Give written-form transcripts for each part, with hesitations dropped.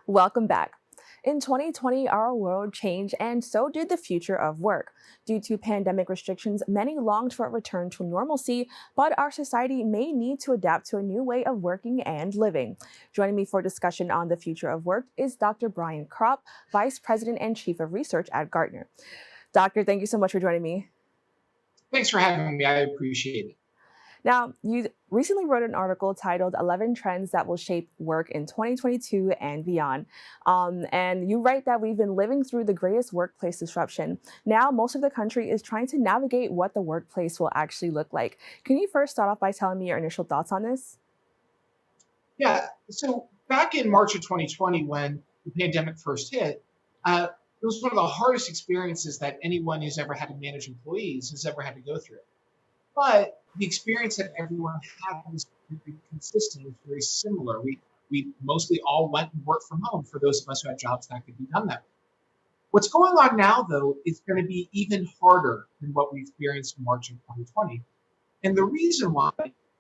Welcome back. In 2020, our world changed and so did the future of work. Due to pandemic restrictions, many longed for a return to normalcy, but our society may need to adapt to a new way of working and living. Joining me for discussion on the future of work is Dr. M Kropp, Vice President and Chief of Research at Gartner. Doctor, thank you so much for joining me. Thanks for having me. I appreciate it. Now, you recently wrote an article titled 11 Trends That Will Shape Work in 2022 and Beyond. And you write that we've been living through the greatest workplace disruption. Now, most of the country is trying to navigate what the workplace will actually look like. Can you first start off by telling me your initial thoughts on this? Yeah. So back in March of 2020, when the pandemic first hit, it was one of the hardest experiences that anyone who's ever had to manage employees has ever had to go through. But the experience that everyone had was very consistent, it was very similar. We mostly all went and worked from home for those of us who had jobs that could be done that way. What's going on now, though, is going to be even harder than what we experienced in March of 2020. And the reason why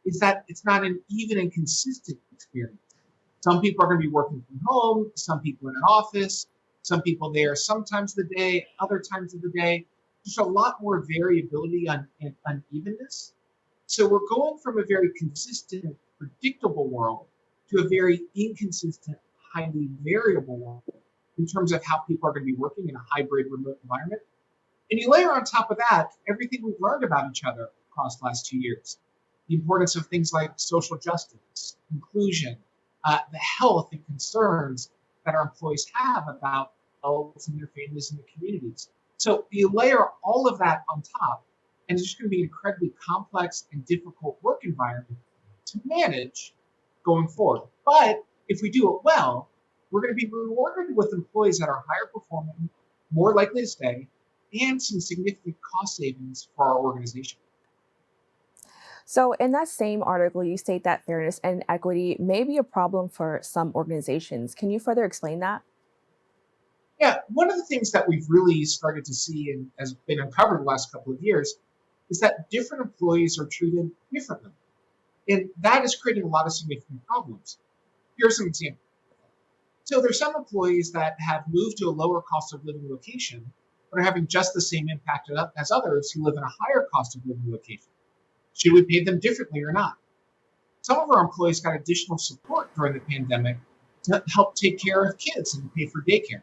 is that it's not an even and consistent experience. Some people are going to be working from home, some people in an office, some people there sometimes of the day, other times of the day. There's a lot more variability and unevenness. So we're going from a very consistent, predictable world to a very inconsistent, highly variable world in terms of how people are going to be working in a hybrid remote environment. And you layer on top of that everything we've learned about each other across the last 2 years. The importance of things like social justice, inclusion, the health and concerns that our employees have about themselves and their families and their communities. So you layer all of that on top, and it's just going to be an incredibly complex and difficult work environment to manage going forward. But if we do it well, we're going to be rewarded with employees that are higher performing, more likely to stay, and some significant cost savings for our organization. So, in that same article, you state that fairness and equity may be a problem for some organizations. Can you further explain that? Yeah, one of the things that we've really started to see and has been uncovered the last couple of years is that different employees are treated differently. And that is creating a lot of significant problems. Here are some examples. So there's some employees that have moved to a lower cost of living location, but are having just the same impact as others who live in a higher cost of living location. Should we pay them differently or not? Some of our employees got additional support during the pandemic to help take care of kids and pay for daycare.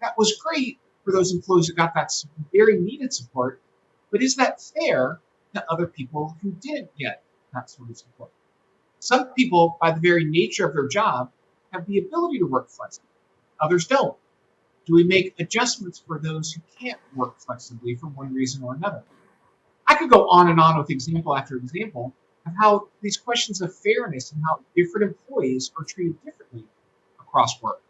That was great for those employees who got that very needed support, but is that fair to other people who didn't get that sort of support? Some people, by the very nature of their job, have the ability to work flexibly. Others don't. Do we make adjustments for those who can't work flexibly for one reason or another? I could go on and on with example after example of how these questions of fairness and how different employees are treated differently across work.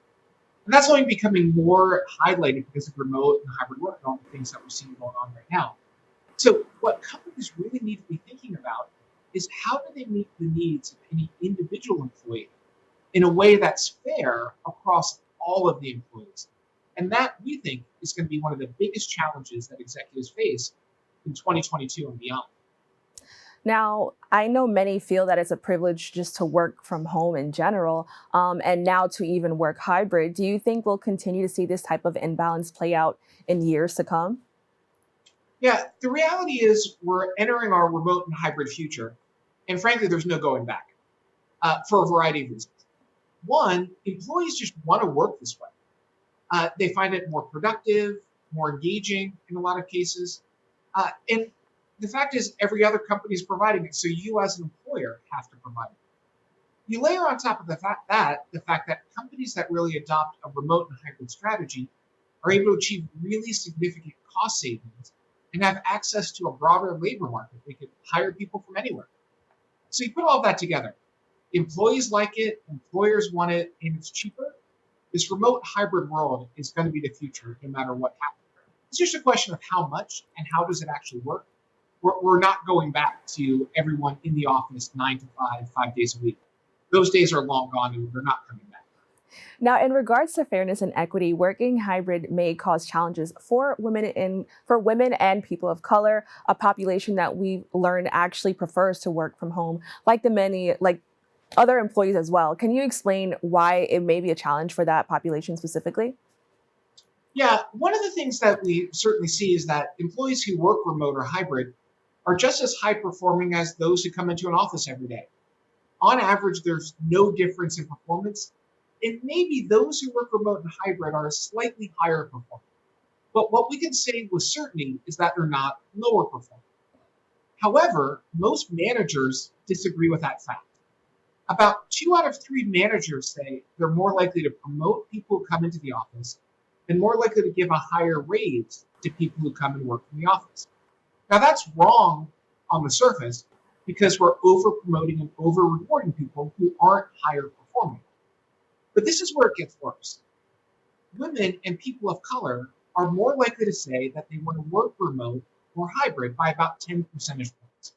And that's only becoming more highlighted because of remote and hybrid work and all the things that we're seeing going on right now. So what companies really need to be thinking about is how do they meet the needs of any individual employee in a way that's fair across all of the employees. And that, we think, is going to be one of the biggest challenges that executives face in 2022 and beyond. Now, I know many feel that it's a privilege just to work from home in general, and now to even work hybrid. Do you think we'll continue to see this type of imbalance play out in years to come? Yeah, the reality is we're entering our remote and hybrid future. And frankly, there's no going back for a variety of reasons. One, employees just want to work this way. They find it more productive, more engaging in a lot of cases. And the fact is, every other company is providing it, so you as an employer have to provide it. You layer on top of the fact that companies that really adopt a remote and hybrid strategy are able to achieve really significant cost savings and have access to a broader labor market. They could hire people from anywhere. So you put all of that together. Employees like it, employers want it, and it's cheaper. This remote hybrid world is going to be the future no matter what happens. It's just a question of how much and how does it actually work. We're not going back to everyone in the office 9 to 5, 5 days a week. Those days are long gone and they're not coming back. Now, in regards to fairness and equity, working hybrid may cause challenges for women and people of color, a population that we've learned actually prefers to work from home, like other employees as well. Can you explain why it may be a challenge for that population specifically? Yeah, one of the things that we certainly see is that employees who work remote or hybrid are just as high performing as those who come into an office every day. On average, there's no difference in performance. And maybe those who work remote and hybrid are slightly higher performing. But what we can say with certainty is that they're not lower performing. However, most managers disagree with that fact. About 2 out of 3 managers say they're more likely to promote people who come into the office and more likely to give a higher raise to people who come and work in the office. Now, that's wrong on the surface because we're over promoting and over rewarding people who aren't higher performing. But this is where it gets worse. Women and people of color are more likely to say that they want to work remote or hybrid by about 10 percentage points.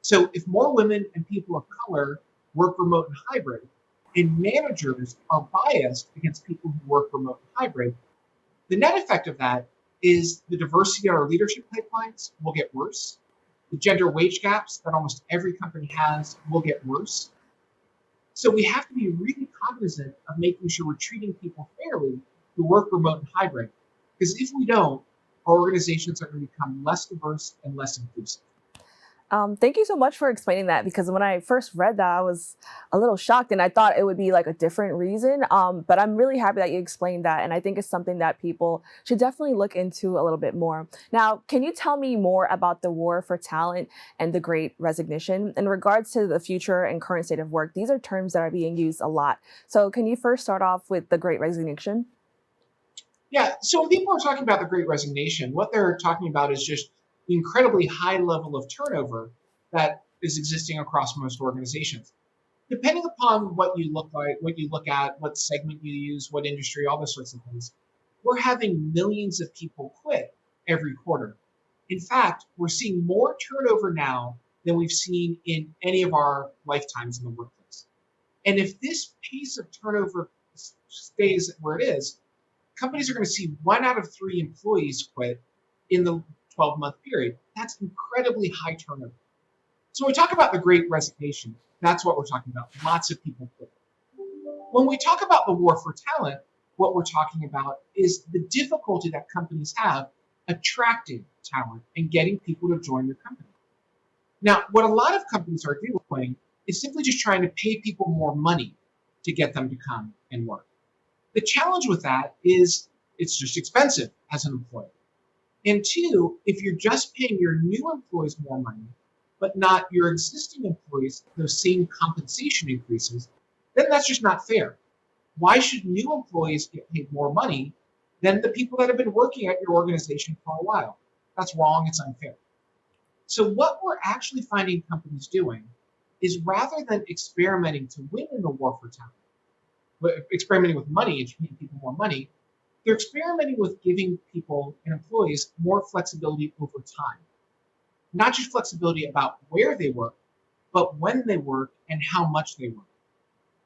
So if more women and people of color work remote and hybrid, and managers are biased against people who work remote and hybrid, the net effect of that is the diversity in our leadership pipelines will get worse. The gender wage gaps that almost every company has will get worse. So we have to be really cognizant of making sure we're treating people fairly who work remote and hybrid. Because if we don't, our organizations are going to become less diverse and less inclusive. Thank you so much for explaining that because when I first read that, I was a little shocked and I thought it would be like a different reason. But I'm really happy that you explained that. And I think it's something that people should definitely look into a little bit more. Now, can you tell me more about the war for talent and the great resignation? In regards to the future and current state of work, these are terms that are being used a lot. So can you first start off with the great resignation? Yeah, so when people are talking about the great resignation, what they're talking about is just the incredibly high level of turnover that is existing across most organizations. Depending upon what you look like, what you look at, what segment you use, what industry, all those sorts of things, we're having millions of people quit every quarter. In fact, we're seeing more turnover now than we've seen in any of our lifetimes in the workplace. And if this pace of turnover stays where it is, companies are going to see 1 out of 3 employees quit in the 12-month period. That's incredibly high turnover. So when we talk about the great resignation, that's what we're talking about. Lots of people quit. When we talk about the war for talent, what we're talking about is the difficulty that companies have attracting talent and getting people to join their company. Now, what a lot of companies are doing is simply just trying to pay people more money to get them to come and work. The challenge with that is it's just expensive as an employer. And two, if you're just paying your new employees more money, but not your existing employees those same compensation increases, then that's just not fair. Why should new employees get paid more money than the people that have been working at your organization for a while? That's wrong, it's unfair. So what we're actually finding companies doing is rather than experimenting to win in the war for talent, experimenting with money and paying people more money, they're experimenting with giving people and employees more flexibility over time. Not just flexibility about where they work, but when they work and how much they work.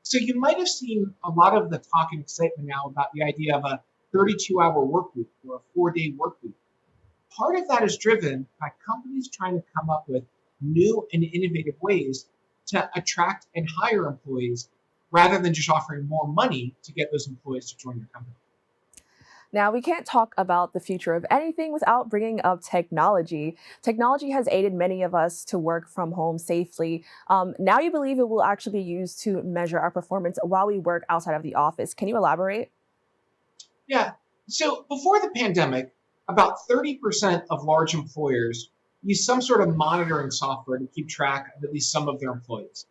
So you might have seen a lot of the talk and excitement now about the idea of a 32-hour work week or a 4-day work week. Part of that is driven by companies trying to come up with new and innovative ways to attract and hire employees rather than just offering more money to get those employees to join your company. Now, we can't talk about the future of anything without bringing up technology. Technology has aided many of us to work from home safely. Now you believe it will actually be used to measure our performance while we work outside of the office. Can you elaborate? Yeah. So before the pandemic, about 30% of large employers use some sort of monitoring software to keep track of at least some of their employees.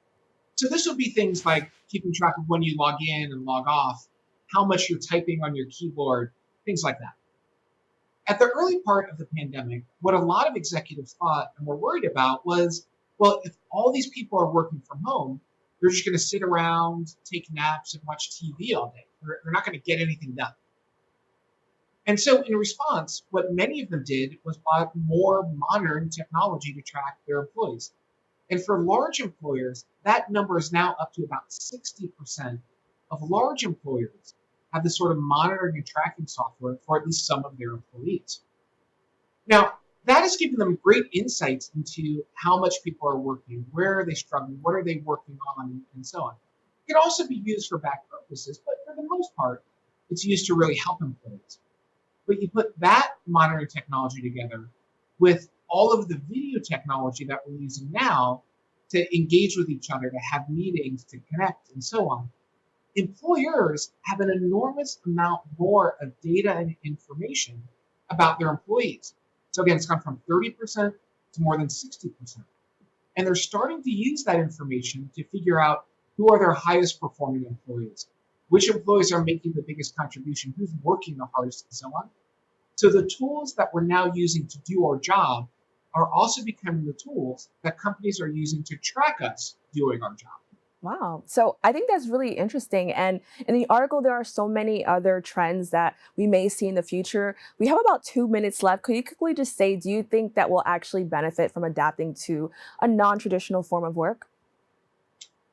So this would be things like keeping track of when you log in and log off, how much you're typing on your keyboard, things like that. At the early part of the pandemic, what a lot of executives thought and were worried about was, well, if all these people are working from home, they're just going to sit around, take naps, and watch TV all day. They're not going to get anything done. And so, in response, what many of them did was buy more modern technology to track their employees. And for large employers, that number is now up to about 60% of large employers have this sort of monitoring and tracking software for at least some of their employees. Now, that has given them great insights into how much people are working, where are they struggling, what are they working on, and so on. It can also be used for bad purposes, but for the most part, it's used to really help employees. But you put that monitoring technology together with all of the video technology that we're using now to engage with each other, to have meetings, to connect, and so on. Employers have an enormous amount more of data and information about their employees. So again, it's gone from 30% to more than 60%. And they're starting to use that information to figure out who are their highest performing employees, which employees are making the biggest contribution, who's working the hardest, and so on. So the tools that we're now using to do our job are also becoming the tools that companies are using to track us doing our job. Wow. So I think that's really interesting. And in the article, there are so many other trends that we may see in the future. We have about 2 minutes left. Could you quickly just say, do you think that we'll actually benefit from adapting to a non traditional form of work?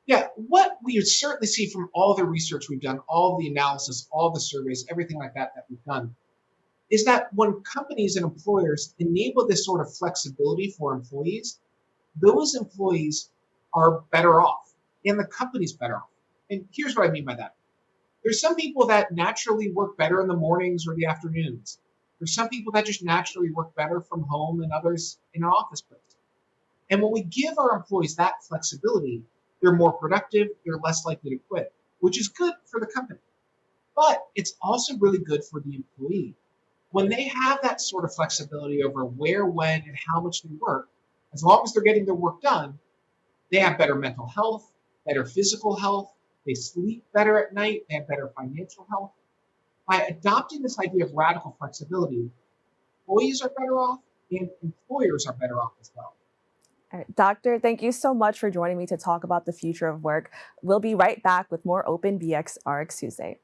Yeah, what we certainly see from all the research we've done, all the analysis, all the surveys, everything like that we've done, is that when companies and employers enable this sort of flexibility for employees, those employees are better off and the company's better off. And here's what I mean by that. There's some people that naturally work better in the mornings or the afternoons. There's some people that just naturally work better from home and others in an office place. And when we give our employees that flexibility, they're more productive, they're less likely to quit, which is good for the company. But it's also really good for the employee. When they have that sort of flexibility over where, when, and how much they work, as long as they're getting their work done, they have better mental health, better physical health, they sleep better at night, they have better financial health. By adopting this idea of radical flexibility, employees are better off and employers are better off as well. All right, Doctor, thank you so much for joining me to talk about the future of work. We'll be right back with more Open BxRx Tuesday.